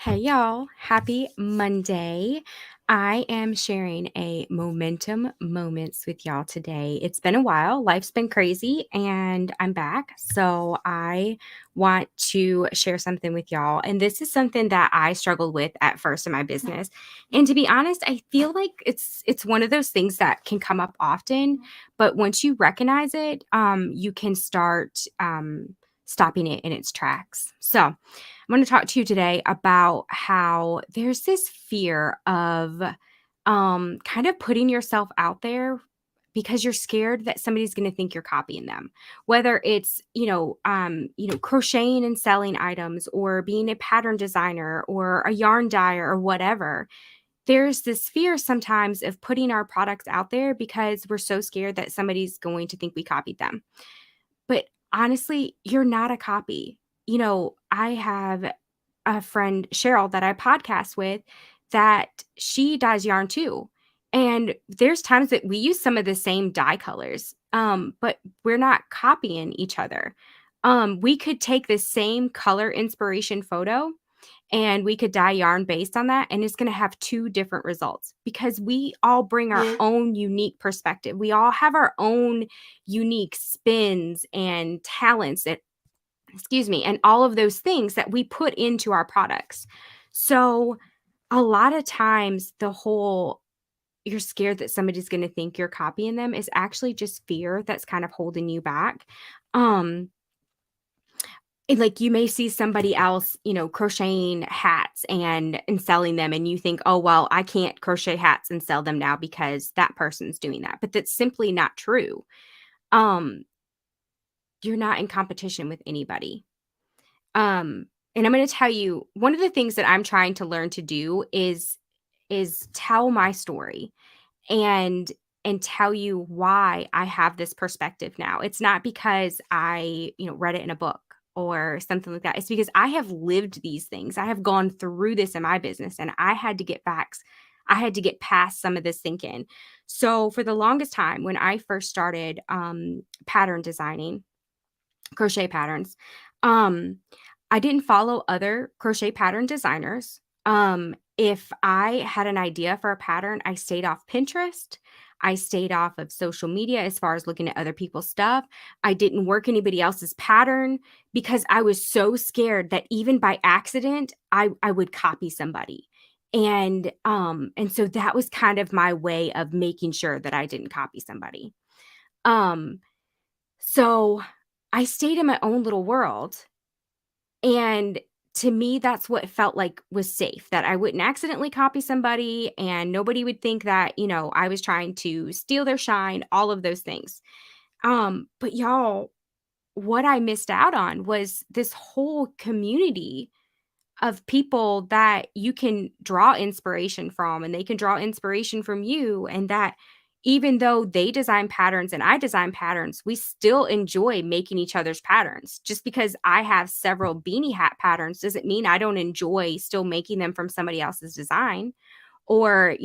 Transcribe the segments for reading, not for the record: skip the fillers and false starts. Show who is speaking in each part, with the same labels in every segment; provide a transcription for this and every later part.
Speaker 1: Hey y'all, happy Monday. I am sharing a momentum moments with y'all today. It's been a while, life's been crazy, and I'm back. So I want to share something with y'all. And this is something that I struggled with at first in my business. And to be honest, I feel like it's one of those things that can come up often, but once you recognize it, you can start stopping it in its tracks. So I'm going to talk to you today about how there's this fear of kind of putting yourself out there because you're scared that somebody's going to think you're copying them. Whether it's, crocheting and selling items or being a pattern designer or a yarn dyer or whatever. There's this fear sometimes of putting our products out there because we're so scared that somebody's going to think we copied them. But honestly, you're not a copy. I have a friend, Cheryl, that I podcast with that she dyes yarn too. And there's times that we use some of the same dye colors, but we're not copying each other. We could take the same color inspiration photo and we could dye yarn based on that, and it's going to have two different results because we all bring our own unique perspective. We all have our own unique spins and talents and and all of those things that we put into our products. So a lot of times the whole you're scared that somebody's going to think you're copying them is actually just fear that's kind of holding you back. um and, like, you may see somebody else, crocheting hats and selling them, and you think, "Oh, well, I can't crochet hats and sell them now because that person's doing that." But that's simply not true. Um, you're not in competition with anybody. And I'm gonna tell you, one of the things that I'm trying to learn to do is tell my story and tell you why I have this perspective now. It's not because I, read it in a book or something like that. It's because I have lived these things. I have gone through this in my business and I had to get back. I had to get past some of this thinking. So for the longest time, when I first started pattern designing, crochet patterns, um, I didn't follow other crochet pattern designers. If I had an idea for a pattern, I stayed off Pinterest. I stayed off of social media as far as looking at other people's stuff. I didn't work anybody else's pattern because I was so scared that even by accident, I would copy somebody. And so that was kind of my way of making sure that I didn't copy somebody. Um, so I stayed in my own little world, and to me, that's what felt like was safe, that I wouldn't accidentally copy somebody and nobody would think that, I was trying to steal their shine, all of those things. But y'all, what I missed out on was this whole community of people that you can draw inspiration from and they can draw inspiration from you, and that even though they design patterns and I design patterns, we still enjoy making each other's patterns. Just because I have several beanie hat patterns doesn't mean I don't enjoy still making them from somebody else's design. Or,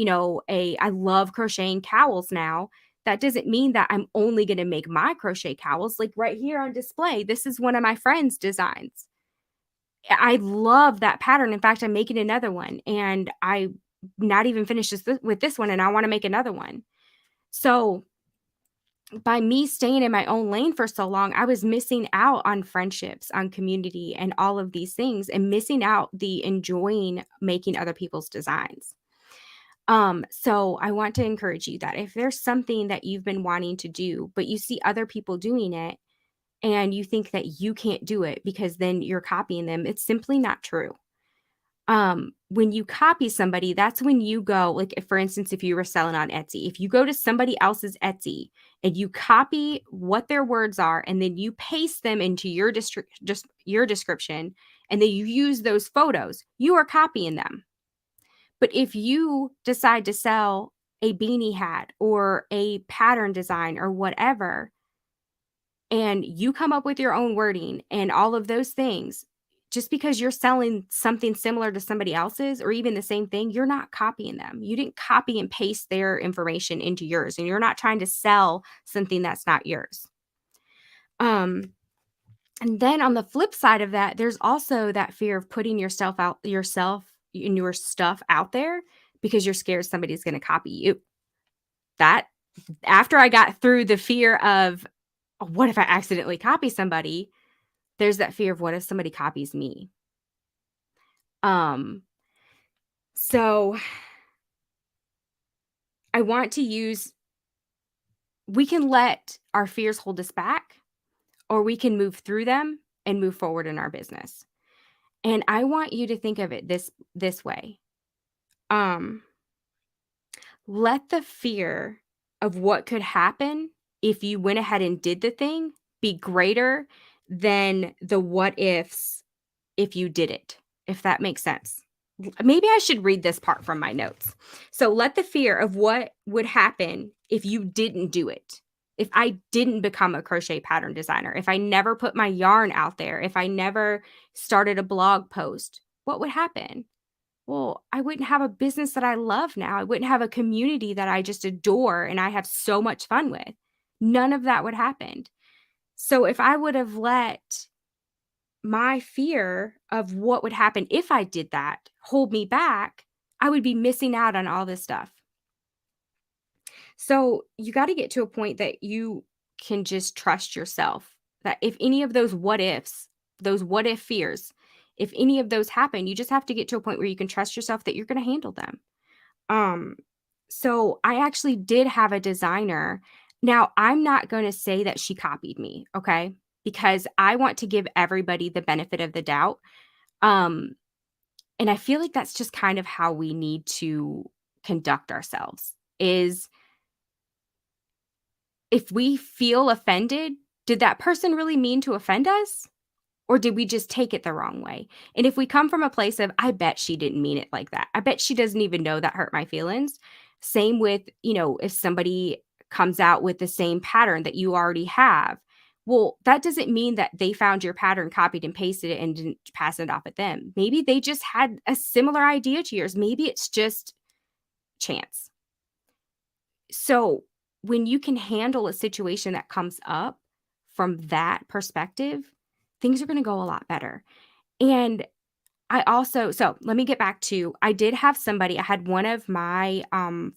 Speaker 1: a I love crocheting cowls now. That doesn't mean that I'm only going to make my crochet cowls. Like right here on display, this is one of my friend's designs. I love that pattern. In fact, I'm making another one, and I not even finished with this one, and I wanna make another one. So, by me staying in my own lane for so long, I was missing out on friendships, on community, and all of these things, and missing out the enjoying making other people's designs. So I want to encourage you that if there's something that you've been wanting to do, but you see other people doing it, and you think that you can't do it because then you're copying them, it's simply not true. When you copy somebody, that's when you go, like, if, for instance, if you were selling on Etsy, if you go to somebody else's Etsy and you copy what their words are and then you paste them into your just your description, and then you use those photos, you are copying them. But if you decide to sell a beanie hat or a pattern design or whatever, and you come up with your own wording and all of those things, just because you're selling something similar to somebody else's or even the same thing, you're not copying them. You didn't copy and paste their information into yours, and you're not trying to sell something that's not yours. Um, And then on the flip side of that, there's also that fear of putting yourself and your stuff out there because you're scared somebody's going to copy you. That after I got through the fear of, "Oh, what if I accidentally copy somebody?" There's that fear of what if somebody copies me? Um, so I want to use we can let our fears hold us back, or we can move through them and move forward in our business. And I want you to think of it this way. Um, let the fear of what could happen if you went ahead and did the thing be greater than the what ifs if you did it, if that makes sense. Maybe I should read this part from my notes. So let the fear of what would happen if you didn't do it. If I didn't become a crochet pattern designer, if I never put my yarn out there, if I never started a blog post, what would happen? Well, I wouldn't have a business that I love now. I wouldn't have a community that I just adore and I have so much fun with. None of that would happen. So if I would have let my fear of what would happen if I did that hold me back, I would be missing out on all this stuff. So you got to get to a point that you can just trust yourself that if any of those what ifs, those what if fears, if any of those happen, you just have to get to a point where you can trust yourself that you're going to handle them. Um, so I actually did have a designer. Now, I'm not going to say that she copied me, okay? Because I want to give everybody the benefit of the doubt. Um, and I feel like that's just kind of how we need to conduct ourselves is if we feel offended, did that person really mean to offend us? Or did we just take it the wrong way? And if we come from a place of, I bet she didn't mean it like that. I bet she doesn't even know that hurt my feelings. Same with, if somebody comes out with the same pattern that you already have. Well, that doesn't mean that they found your pattern, copied and pasted it, and didn't pass it off at them. Maybe they just had a similar idea to yours. Maybe it's just chance. So when you can handle a situation that comes up from that perspective, things are going to go a lot better. And so let me get back to, I did have somebody, I had one of my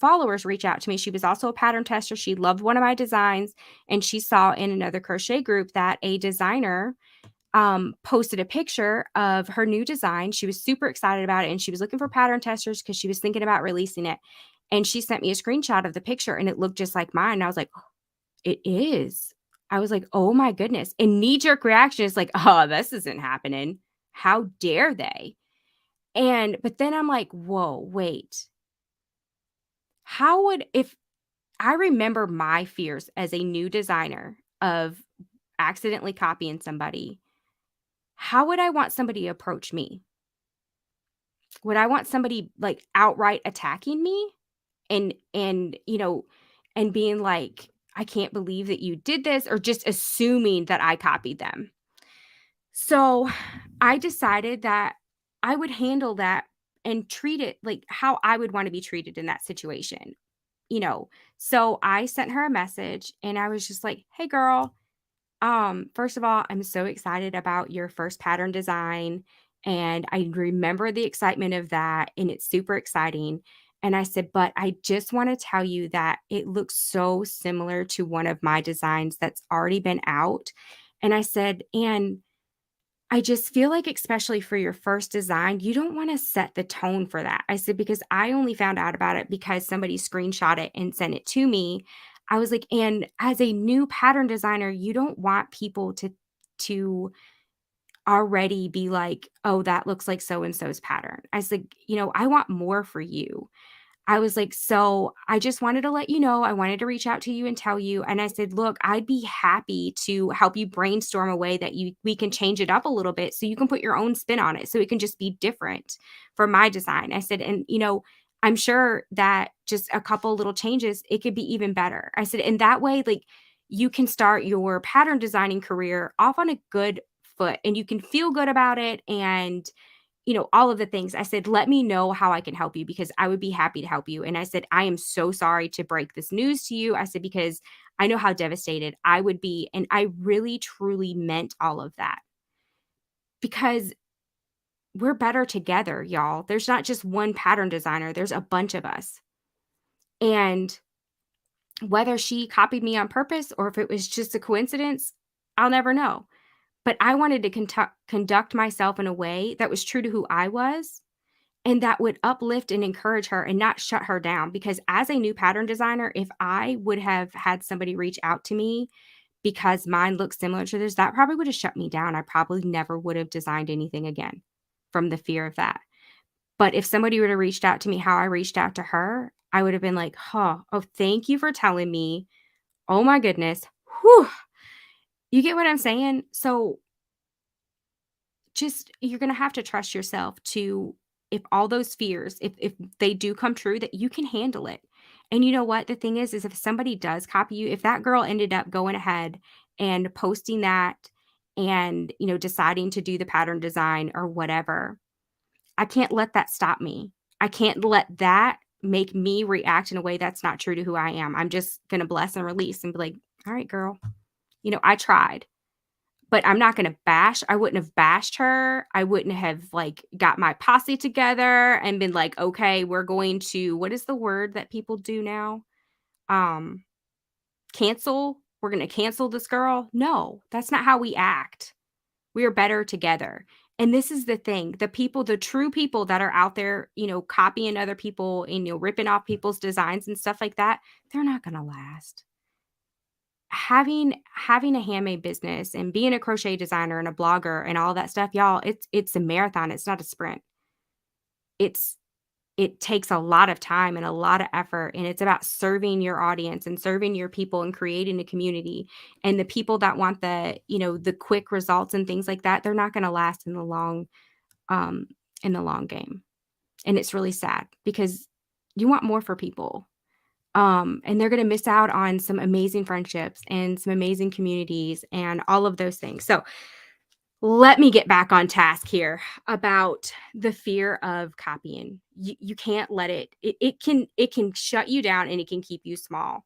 Speaker 1: followers reach out to me. She was also a pattern tester. She loved one of my designs, and she saw in another crochet group that a designer posted a picture of her new design. She was super excited about it, and she was looking for pattern testers because she was thinking about releasing it. And she sent me a screenshot of the picture, and it looked just like mine. And I was like, "Oh, it is." I was like, "Oh my goodness." And knee-jerk reaction is like, "Oh, this isn't happening. How dare they?" But then I'm like, "Whoa, wait. How would if I remember my fears as a new designer of accidentally copying somebody, how would I want somebody to approach me? Would I want somebody, like, outright attacking me and being like, "I can't believe that you did this," or just assuming that I copied them? So, I decided that I would handle that and treat it like how I would wanna be treated in that situation, you know? So, I sent her a message and I was just like, "Hey, girl, first of all, I'm so excited about your first pattern design, and I remember the excitement of that, and it's super exciting." And I said, "But I just wanna tell you that it looks so similar to one of my designs that's already been out." And I said, "And I just feel like, especially for your first design, you don't wanna set the tone for that." I said, "Because I only found out about it because somebody screenshot it and sent it to me." I was like, "And as a new pattern designer, you don't want people to already be like, 'Oh, that looks like so and so's pattern.'" I said, "I want more for you." I was like, "So I just wanted to let you know, I wanted to reach out to you and tell you." And I said, "Look, I'd be happy to help you brainstorm a way that we can change it up a little bit so you can put your own spin on it so it can just be different for my design." I said, "And, I'm sure that just a couple little changes, it could be even better." I said, "And that way, like, you can start your pattern designing career off on a good foot and you can feel good about it and all of the things." I said, "Let me know how I can help you because I would be happy to help you." And I said, "I am so sorry to break this news to you." I said, "Because I know how devastated I would be, and I really truly meant all of that because we're better together, y'all. There's not just one pattern designer, there's a bunch of us. And whether she copied me on purpose or if it was just a coincidence, I'll never know. But I wanted to conduct myself in a way that was true to who I was and that would uplift and encourage her and not shut her down. Because as a new pattern designer, if I would have had somebody reach out to me because mine looks similar to theirs, that probably would have shut me down. I probably never would have designed anything again from the fear of that. But if somebody would have reached out to me how I reached out to her, I would have been like, "Huh, oh, thank you for telling me. Oh my goodness. Whew." You get what I'm saying? So just you're gonna have to trust yourself to if all those fears, if they do come true, that you can handle it. And you know what? The thing is if somebody does copy you, if that girl ended up going ahead and posting that and, deciding to do the pattern design or whatever, I can't let that stop me. I can't let that make me react in a way that's not true to who I am. I'm just gonna bless and release and be like, "All right, girl, I tried." But I'm not gonna bash. I wouldn't have bashed her. I wouldn't have, like, got my posse together and been like, "Okay, we're going to" what is the word that people do now? Um, cancel? "We're gonna cancel this girl." No, that's not how we act. We are better together. And this is the thing, the true people that are out there, copying other people and, ripping off people's designs and stuff like that, they're not gonna last. Having a handmade business and being a crochet designer and a blogger and all that stuff, y'all, it's a marathon, it's not a sprint. It's it takes a lot of time and a lot of effort, and it's about serving your audience and serving your people and creating a community. And the people that want the quick results and things like that, they're not gonna last um, in the long game. And it's really sad because you want more for people. And they're gonna miss out on some amazing friendships and some amazing communities and all of those things. So let me get back on task here about the fear of copying. You can't let it can shut you down and it can keep you small.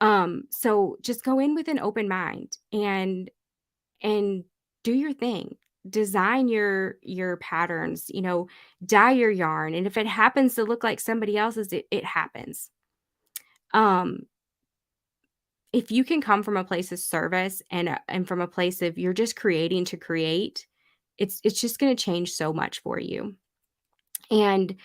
Speaker 1: So just go in with an open mind and do your thing. Design your patterns, dye your yarn. And if it happens to look like somebody else's, it happens. Um, if you can come from a place of service and from a place of you're just creating to create, it's just gonna change so much for you. And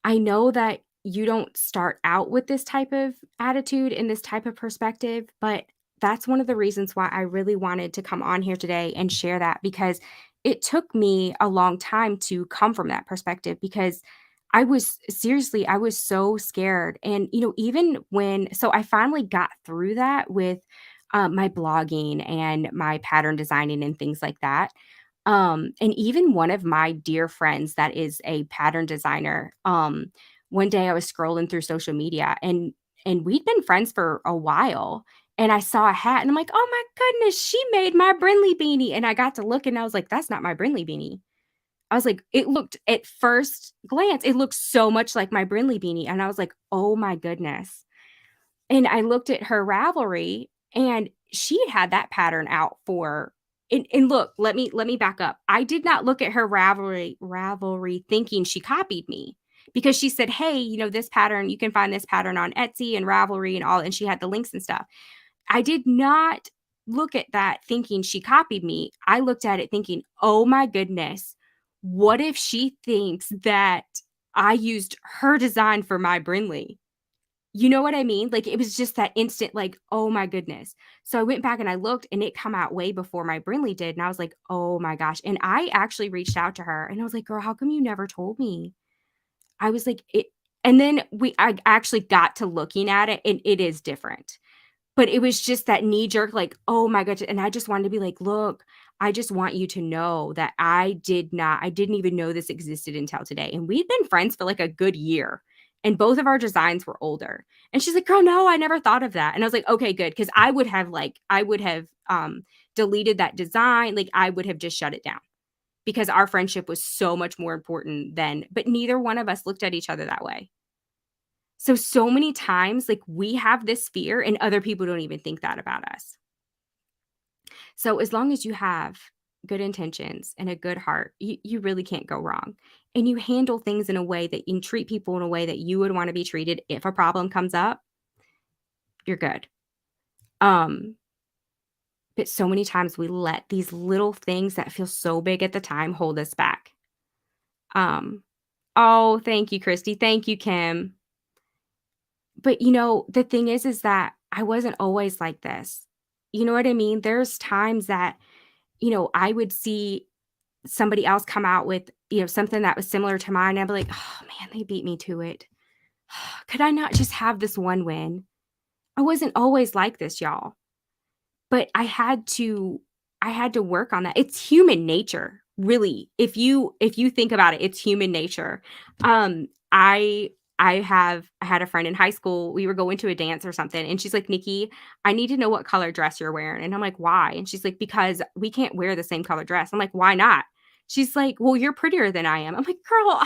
Speaker 1: I know that you don't start out with this type of attitude and this type of perspective, but that's one of the reasons why I really wanted to come on here today and share that because it took me a long time to come from that perspective because I was so scared. And, even so I finally got through that with my blogging and my pattern designing and things like that. And even one of my dear friends that is a pattern designer, one day I was scrolling through social media and we'd been friends for a while. And I saw a hat and I'm like, oh my goodness, she made my Brinley beanie. And I got to look and I was like, that's not my Brinley beanie. I was like, it looked at first glance, it looked so much like my Brinley beanie. And I was like, oh my goodness. And I looked at her Ravelry, and she had that pattern out for and look, let me back up. I did not look at her Ravelry thinking she copied me because she said, "Hey, this pattern, you can find this pattern on Etsy and Ravelry and all," and she had the links and stuff. I did not look at that thinking she copied me. I looked at it thinking, "Oh my goodness, what if she thinks that I used her design for my Brinley?" You know what I mean? Like, it was just that instant, like, "Oh my goodness." So I went back and I looked and it come out way before my Brinley did, and I was like, "Oh my gosh." And I actually reached out to her and I was like, "Girl, how come you never told me?" I was like, "It." And then I actually got to looking at it and it is different. But it was just that knee jerk, like, "Oh my gosh," and I just wanted to be like, "Look, I just want you to know that I didn't even know this existed until today." And we've been friends for, like, a good year, and both of our designs were older. And she's like, "Girl, no, I never thought of that." And I was like, "Okay, good," because I would have deleted that design, like, I would have just shut it down because our friendship was so much more important then, but neither one of us looked at each other that way. So many times, like, we have this fear and other people don't even think that about us. So as long as you have good intentions and a good heart, you really can't go wrong. And you handle things in a way that you treat people in a way that you would wanna be treated if a problem comes up, you're good. Um, but so many times we let these little things that feel so big at the time hold us back. Um Oh, thank you, Christy. Thank you, Kim. But, the thing is that I wasn't always like this. You know what I mean? There's times that, I would see somebody else come out with, something that was similar to mine. I'd be like, "Oh, man, they beat me to it. Could I not just have this one win?" I wasn't always like this, y'all. But I had to work on that. It's human nature, really. If you think about it, it's human nature. I had a friend in high school, we were going to a dance or something, and she's like, "Nikki, I need to know what color dress you're wearing." And I'm like, "Why?" And she's like, "Because we can't wear the same color dress." I'm like, "Why not?" She's like, "Well, you're prettier than I am." I'm like, "Girl,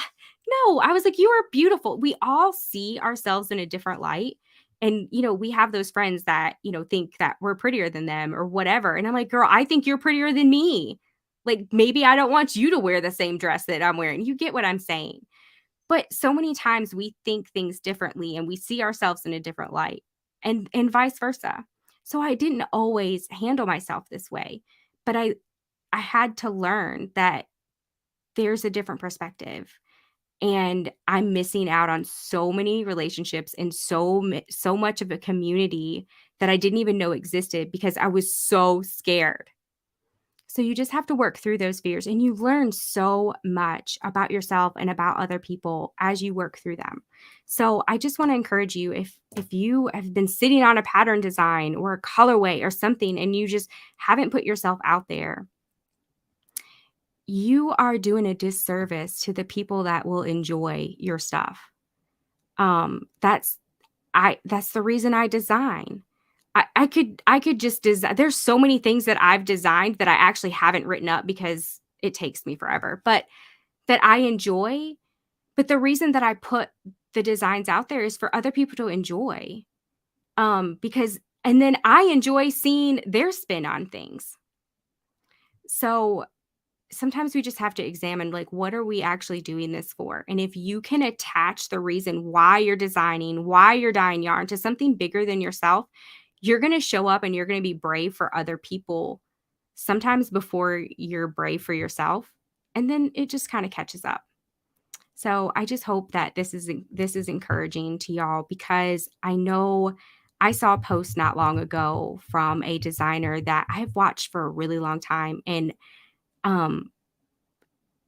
Speaker 1: no." I was like, "You are beautiful." We all see ourselves in a different light. And, we have those friends that, think that we're prettier than them or whatever. And I'm like, "Girl, I think you're prettier than me. Like, maybe I don't want you to wear the same dress that I'm wearing." You get what I'm saying? But so many times we think things differently and we see ourselves in a different light and vice versa. So I didn't always handle myself this way, but I had to learn that there's a different perspective, and I'm missing out on so many relationships and so much of a community that I didn't even know existed because I was so scared. So you just have to work through those fears, and you learn so much about yourself and about other people as you work through them. So I just want to encourage you, if you have been sitting on a pattern design or a colorway or something and you just haven't put yourself out there, you are doing a disservice to the people that will enjoy your stuff. That's the reason I design. I could just design. There's so many things that I've designed that I actually haven't written up because it takes me forever, but that I enjoy. But the reason that I put the designs out there is for other people to enjoy. Because and then I enjoy seeing their spin on things. So sometimes we just have to examine, like, what are we actually doing this for? And if you can attach the reason why you're designing, why you're dyeing yarn to something bigger than yourself, you're going to show up and you're going to be brave for other people sometimes before you're brave for yourself. And then it just kind of catches up. So I just hope that this is encouraging to y'all, because I know I saw a post not long ago from a designer that I have watched for a really long time, and um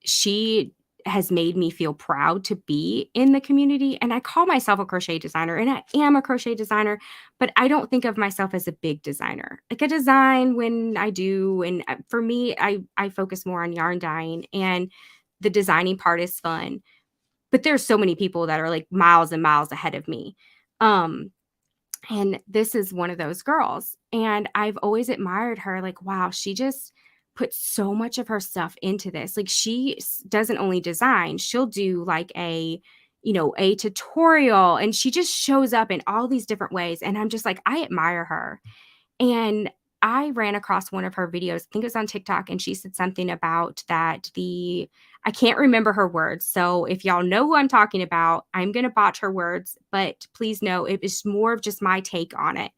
Speaker 1: she has made me feel proud to be in the community. And I call myself a crochet designer, and I am a crochet designer, but I don't think of myself as a big designer. Like, a design when I do, and for me, I focus more on yarn dyeing, and the designing part is fun. But there's so many people that are like miles and miles ahead of me. Um and this is one of those girls, and I've always admired her, like, wow, she just puts so much of her stuff into this. Like, she doesn't only design, she'll do like a tutorial, and she just shows up in all these different ways, and I'm just like, I admire her. And I ran across one of her videos, I think it was on TikTok, and she said something about that I can't remember her words. So if y'all know who I'm talking about, I'm going to botch her words, but please know it was more of just my take on it.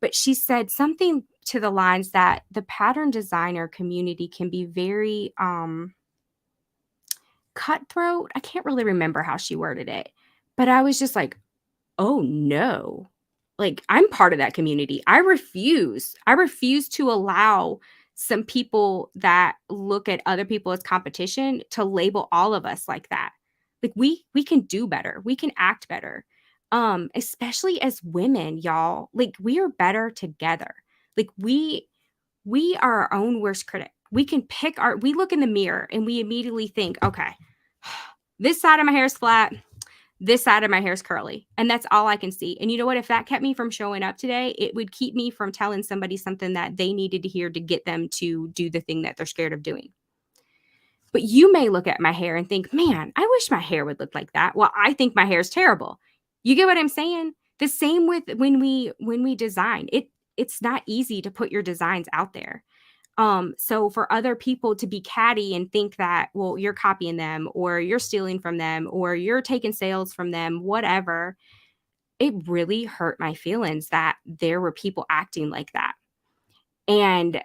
Speaker 1: But she said something to the lines that the pattern designer community can be very cutthroat. I can't really remember how she worded it, but I was just like, "Oh, no." Like, I'm part of that community. I refuse to allow some people that look at other people as competition to label all of us like that. Like, we can do better. We can act better. Especially as women, y'all. Like, we are better together. Like, we are our own worst critic. We look in the mirror and we immediately think, "Okay, this side of my hair is flat, this side of my hair is curly, and that's all I can see." And you know what? If that kept me from showing up today, it would keep me from telling somebody something that they needed to hear to get them to do the thing that they're scared of doing. But you may look at my hair and think, "Man, I wish my hair would look like that." Well, I think my hair is terrible. You get what I'm saying? The same with when we design. It's not easy to put your designs out there. So for other people to be catty and think that, well, you're copying them or you're stealing from them or you're taking sales from them, whatever, it really hurt my feelings that there were people acting like that. And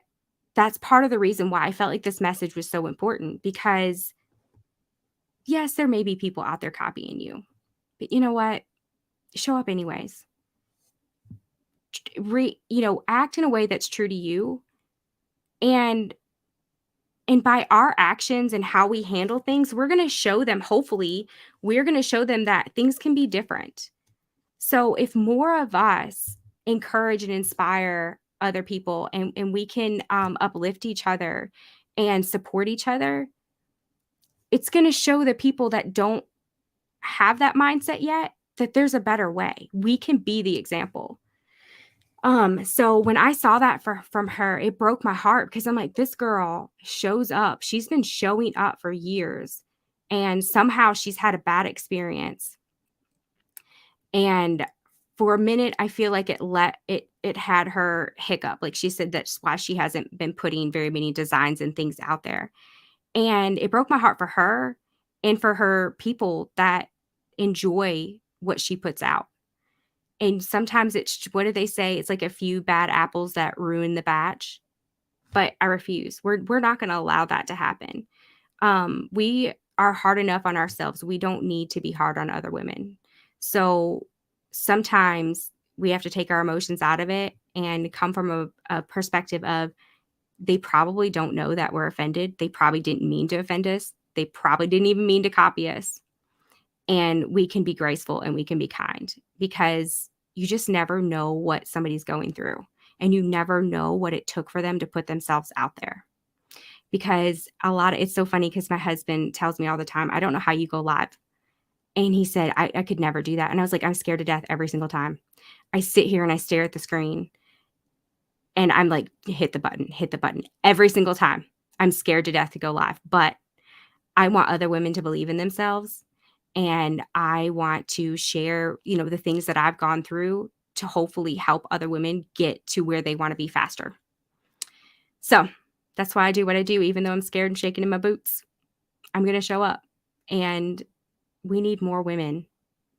Speaker 1: that's part of the reason why I felt like this message was so important because yes, there may be people out there copying you, but you know what? Show up anyways. Act in a way that's true to you. And by our actions and how we handle things, we're going to show them, hopefully, we're going to show them that things can be different. So if more of us encourage and inspire other people and we can uplift each other and support each other, it's going to show the people that don't have that mindset yet that there's a better way. We can be the example. So when I saw that from her, it broke my heart because I'm like, this girl shows up. She's been showing up for years and somehow she's had a bad experience. And for a minute, I feel like it had her hiccup. Like she said, that's why she hasn't been putting very many designs and things out there. And it broke my heart for her and for her people that enjoy what she puts out. And sometimes it's, what do they say? It's like a few bad apples that ruin the batch. But I refuse. We're not going to allow that to happen. We are hard enough on ourselves. We don't need to be hard on other women. So sometimes we have to take our emotions out of it and come from a perspective of they probably don't know that we're offended. They probably didn't mean to offend us. They probably didn't even mean to copy us. And we can be graceful and we can be kind because you just never know what somebody's going through. And you never know what it took for them to put themselves out there. Because it's so funny because my husband tells me all the time, I don't know how you go live. And he said, I could never do that. And I was like, I'm scared to death every single time. I sit here and I stare at the screen and I'm like, hit the button every single time. I'm scared to death to go live, but I want other women to believe in themselves. And I want to share, the things that I've gone through to hopefully help other women get to where they want to be faster. So that's why I do what I do, even though I'm scared and shaking in my boots. I'm going to show up. And we need more women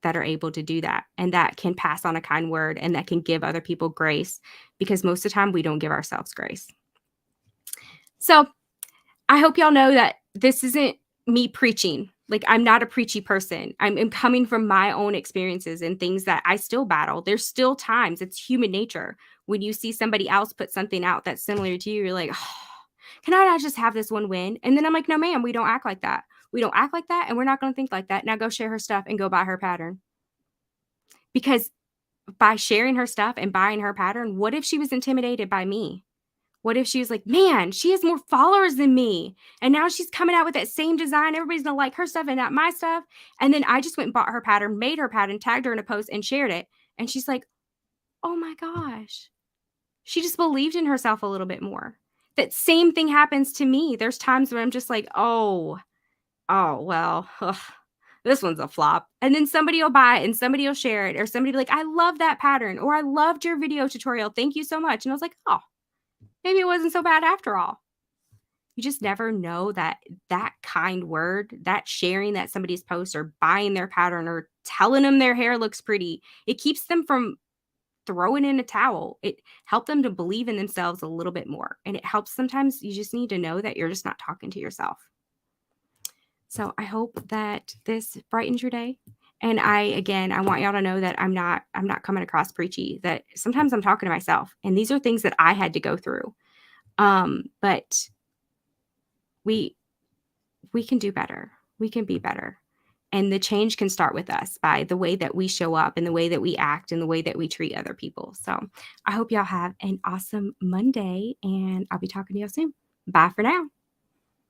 Speaker 1: that are able to do that and that can pass on a kind word and that can give other people grace because most of the time we don't give ourselves grace. So I hope y'all know that this isn't me preaching. Like, I'm not a preachy person. I'm coming from my own experiences and things that I still battle. There's still times, it's human nature. When you see somebody else put something out that's similar to you, you're like, oh, can I not just have this one win? And then I'm like, no, ma'am, we don't act like that. We don't act like that. And we're not going to think like that. Now go share her stuff and go buy her pattern. Because by sharing her stuff and buying her pattern, what if she was intimidated by me? What if she was like, man, she has more followers than me. And now she's coming out with that same design. Everybody's going to like her stuff and not my stuff. And then I just went and bought her pattern, made her pattern, tagged her in a post and shared it. And she's like, oh my gosh. She just believed in herself a little bit more. That same thing happens to me. There's times where I'm just like, well, this one's a flop. And then somebody will buy it and somebody will share it or somebody will be like, I love that pattern or I loved your video tutorial. Thank you so much. And I was like, oh, maybe it wasn't so bad after all. You just never know that kind word, that sharing that somebody's post or buying their pattern or telling them their hair looks pretty, it keeps them from throwing in a towel. It helps them to believe in themselves a little bit more. And it helps sometimes you just need to know that you're just not talking to yourself. So I hope that this brightens your day. And I want y'all to know that I'm not coming across preachy, that sometimes I'm talking to myself and these are things that I had to go through. But we can do better. We can be better. And the change can start with us by the way that we show up and the way that we act and the way that we treat other people. So I hope y'all have an awesome Monday and I'll be talking to y'all soon. Bye for now.